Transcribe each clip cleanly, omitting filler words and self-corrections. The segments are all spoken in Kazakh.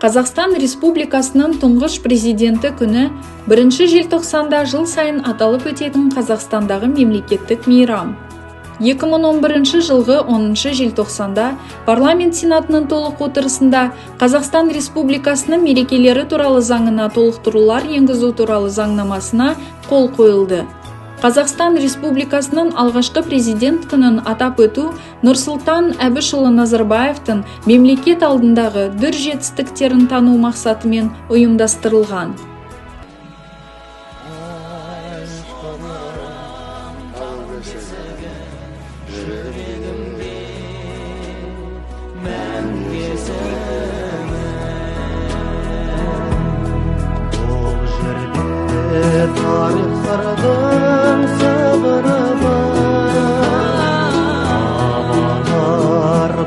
Қазақстан Республикасының тұңғыш президенті күні 1 желтоқсанда жыл сайын аталып өтетін Қазақстандағы мемлекеттік мейрам. 2011 жылғы 10 желтоқсанда парламент сенатының толық отырысында Қазақстан Республикасының мерекелері туралы заңына толықтырулар енгізу туралы заңнамасына қол қойылды. Қазақстан Республикасының алғашқы президент күнін атап өту Нұрсұлтан Әбішұлы Назарбаевтың мемлекет алдындағы дүр жетістіктерін тану мақсатымен ұйымдастырылған. Tarixlardan sabırı var,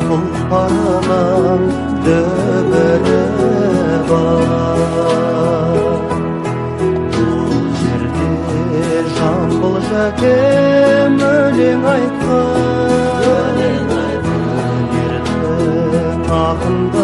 kulparının döbürü var. Bu yerde Jambul Jakem ölen aytkan, yerдің ағында